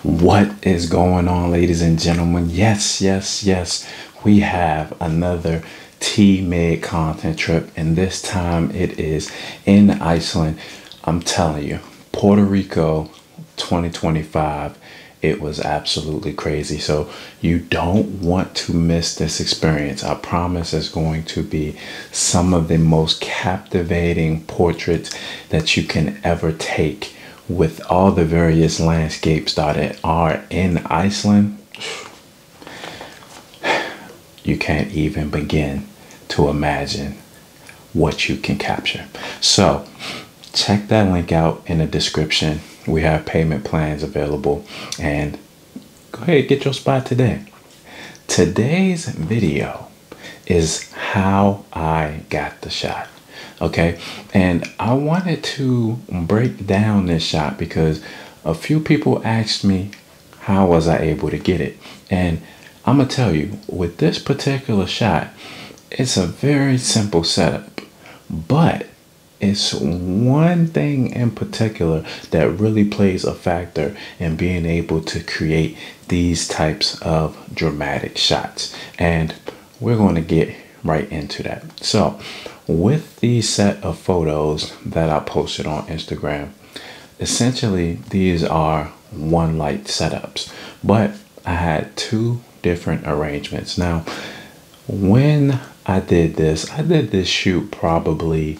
What is going on, ladies and gentlemen? Yes, we have another T-Mid content trip, and this time it is in Iceland. I'm telling you, Puerto Rico 2025, it was absolutely crazy. So you don't want to miss this experience. I promise it's going to be some of the most captivating portraits that you can ever take, with all the various landscapes that are in Iceland. You can't even begin to imagine what you can capture. So check that link out in the description. We have payment plans available, and go ahead, get your spot today. Today's video is how I got the shot. Okay, and I wanted to break down this shot because a few people asked me how was I able to get it, and I'm gonna tell you, with this particular shot, it's a very simple setup, but it's one thing in particular that really plays a factor in being able to create these types of dramatic shots, and we're going to get right into that. So with the set of photos that I posted on Instagram, essentially these are one light setups, but I had two different arrangements. Now, when I did this shoot probably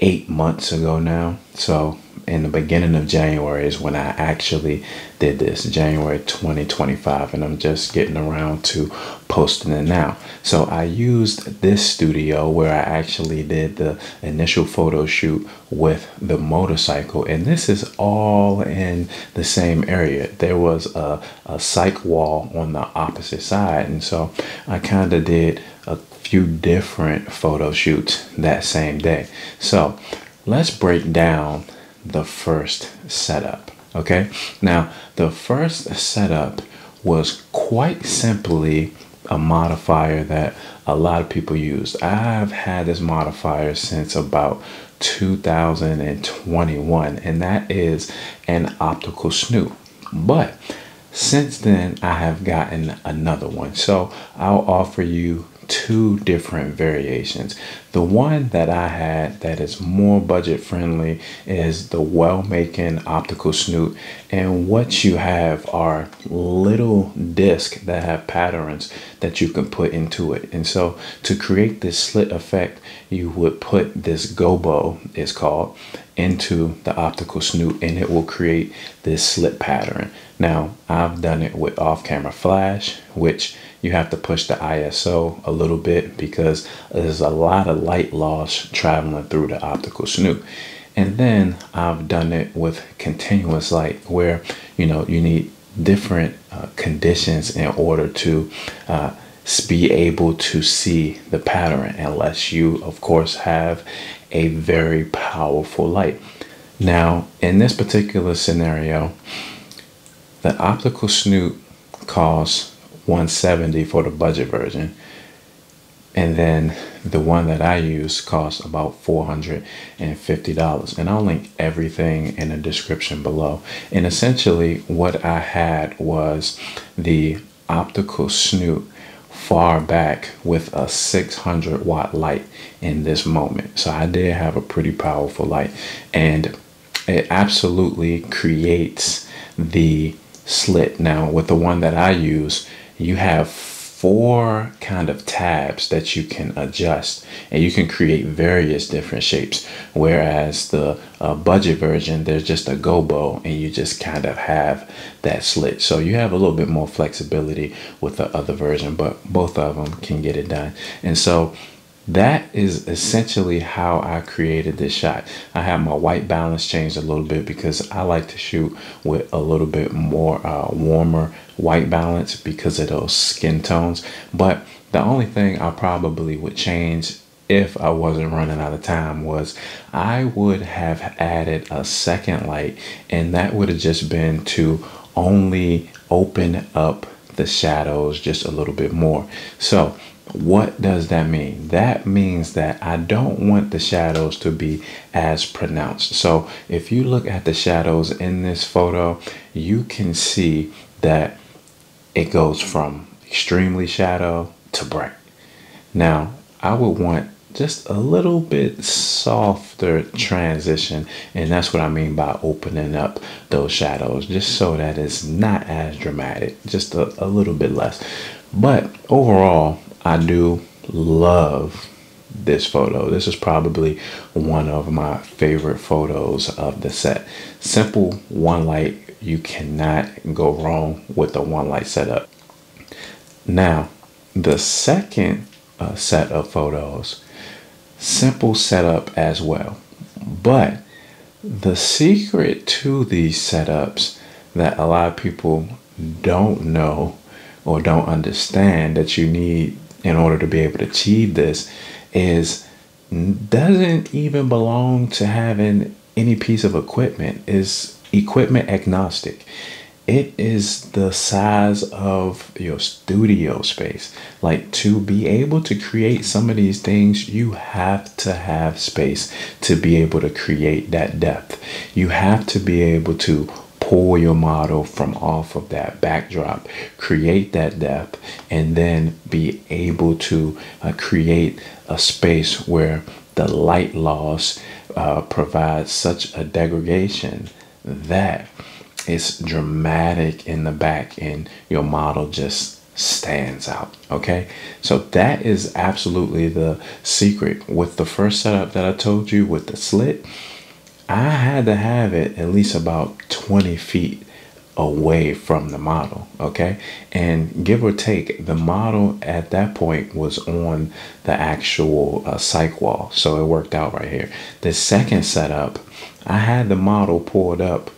8 months ago now. So in the beginning of January is when I actually did this, January 2025, and I'm just getting around to posting it now. So I used this studio where I actually did the initial photo shoot with the motorcycle, and this is all in the same area. There was a cyc wall on the opposite side, and so I kind of did a few different photo shoots that same day. So let's break down the first setup. Okay, now the first setup was quite simply a modifier that a lot of people use. I've had this modifier since about 2021, and that is an optical Snoot. But since then I have gotten another one, so I'll offer you two different variations. The one that I had that is more budget friendly is the well-making optical Snoot, and what you have are little discs that have patterns that you can put into it. And so to create this slit effect, you would put this gobo, it's called, into the optical Snoot, and it will create this slit pattern. Now I've done it with off-camera flash, which you have to push the ISO a little bit because there's a lot of light loss traveling through the optical Snoot. And then I've done it with continuous light, where you need different conditions in order to be able to see the pattern, unless you of course have a very powerful light. Now in this particular scenario, the optical Snoot costs $170 for the budget version, and then the one that I use costs about $450, and I'll link everything in the description below. And essentially what I had was the optical Snoot far back with a 600 watt light in this moment, so I did have a pretty powerful light, and it absolutely creates the slit. Now with the one that I use, you have four kind of tabs that you can adjust, and you can create various different shapes, whereas the budget version, there's just a gobo and you just kind of have that slit. So you have a little bit more flexibility with the other version, but both of them can get it done. And so that is essentially how I created this shot. I have my white balance changed a little bit because I like to shoot with a little bit more warmer white balance because of those skin tones. But the only thing I probably would change if I wasn't running out of time was I would have added a second light, and that would have just been to only open up the shadows just a little bit more. So What does that mean? That means that I don't want the shadows to be as pronounced. So if you look at the shadows in this photo, you can see that it goes from extremely shadow to bright. Now, I would want just a little bit softer transition, and that's what I mean by opening up those shadows, just so that it's not as dramatic, just a little bit less. But overall, I do love this photo. This is probably one of my favorite photos of the set. Simple one light. You cannot go wrong with the one light setup. Now, the second set of photos, simple setup as well. But the secret to these setups that a lot of people don't know or don't understand that you need in order to be able to achieve this is doesn't even belong to having any piece of equipment. Is equipment agnostic. It is the size of your studio space. Like, to be able to create some of these things, you have to have space to be able to create that depth. You have to be able to pull your model from off of that backdrop, create that depth, and then be able to create a space where the light loss provides such a degradation that it's dramatic in the back and your model just stands out. Okay, so that is absolutely the secret. With the first setup that I told you with the slit, I had to have it at least about 20 feet away from the model. Okay, and give or take, the model at that point was on the actual cyc wall, so it worked out right here. The second setup, I had the model pulled up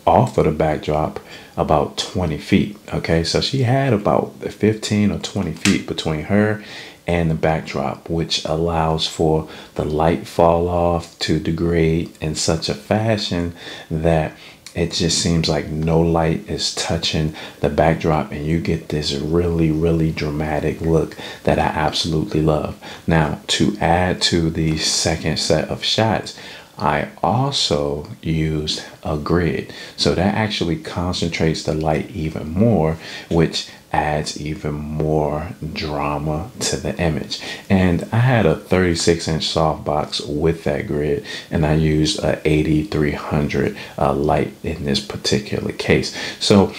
off of the backdrop about 20 feet. Okay, so she had about 15 or 20 feet between her and the backdrop, which allows for the light fall off to degrade in such a fashion that it just seems like no light is touching the backdrop, and you get this really, really dramatic look that I absolutely love. Now, to add to the second set of shots, I also used a grid. So that actually concentrates the light even more, which adds even more drama to the image. And I had a 36-inch softbox with that grid, and I used a 8300 light in this particular case. So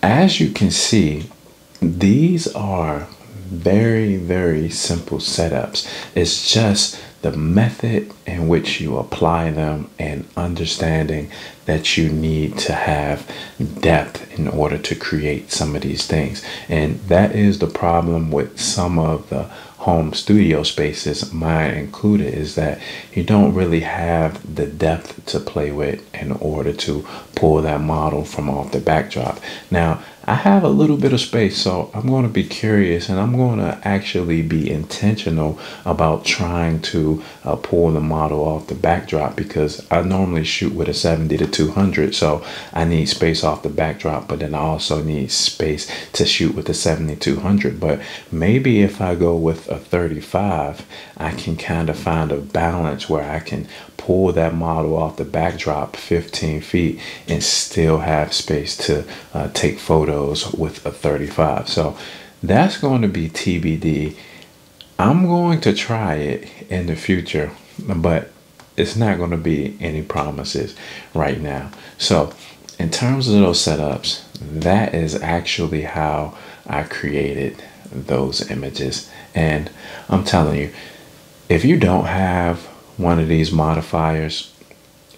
as you can see, these are very, very simple setups. It's just the method in which you apply them and understanding that you need to have depth in order to create some of these things. And that is the problem with some of the home studio spaces, mine included, is that you don't really have the depth to play with in order to pull that model from off the backdrop. Now, I have a little bit of space, so I'm going to be curious, and I'm going to actually be intentional about trying to pull the model off the backdrop, because I normally shoot with a 70-200, so I need space off the backdrop, but then I also need space to shoot with the 70-200. But maybe if I go with a 35, I can kind of find a balance where I can pull that model off the backdrop 15 feet and still have space to take photos with a 35. So that's going to be TBD. I'm going to try it in the future, but it's not going to be any promises right now. So in terms of those setups, that is actually how I created those images. And I'm telling you, if you don't have one of these modifiers,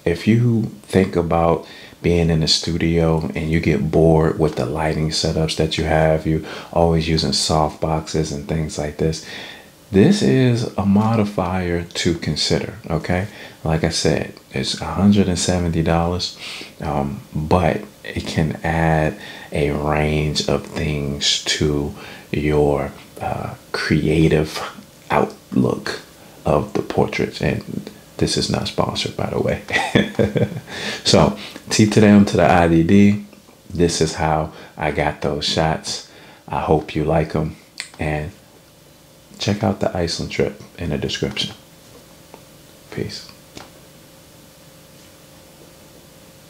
if you think about being in the studio and you get bored with the lighting setups that you have, you always using soft boxes and things like this, this is a modifier to consider. Okay, like I said, it's $170, but it can add a range of things to your creative outlook of the portraits. And this is not sponsored, by the way. So T to the M to the IDD, this is how I got those shots. I hope you like them, and check out the Iceland trip in the description. Peace.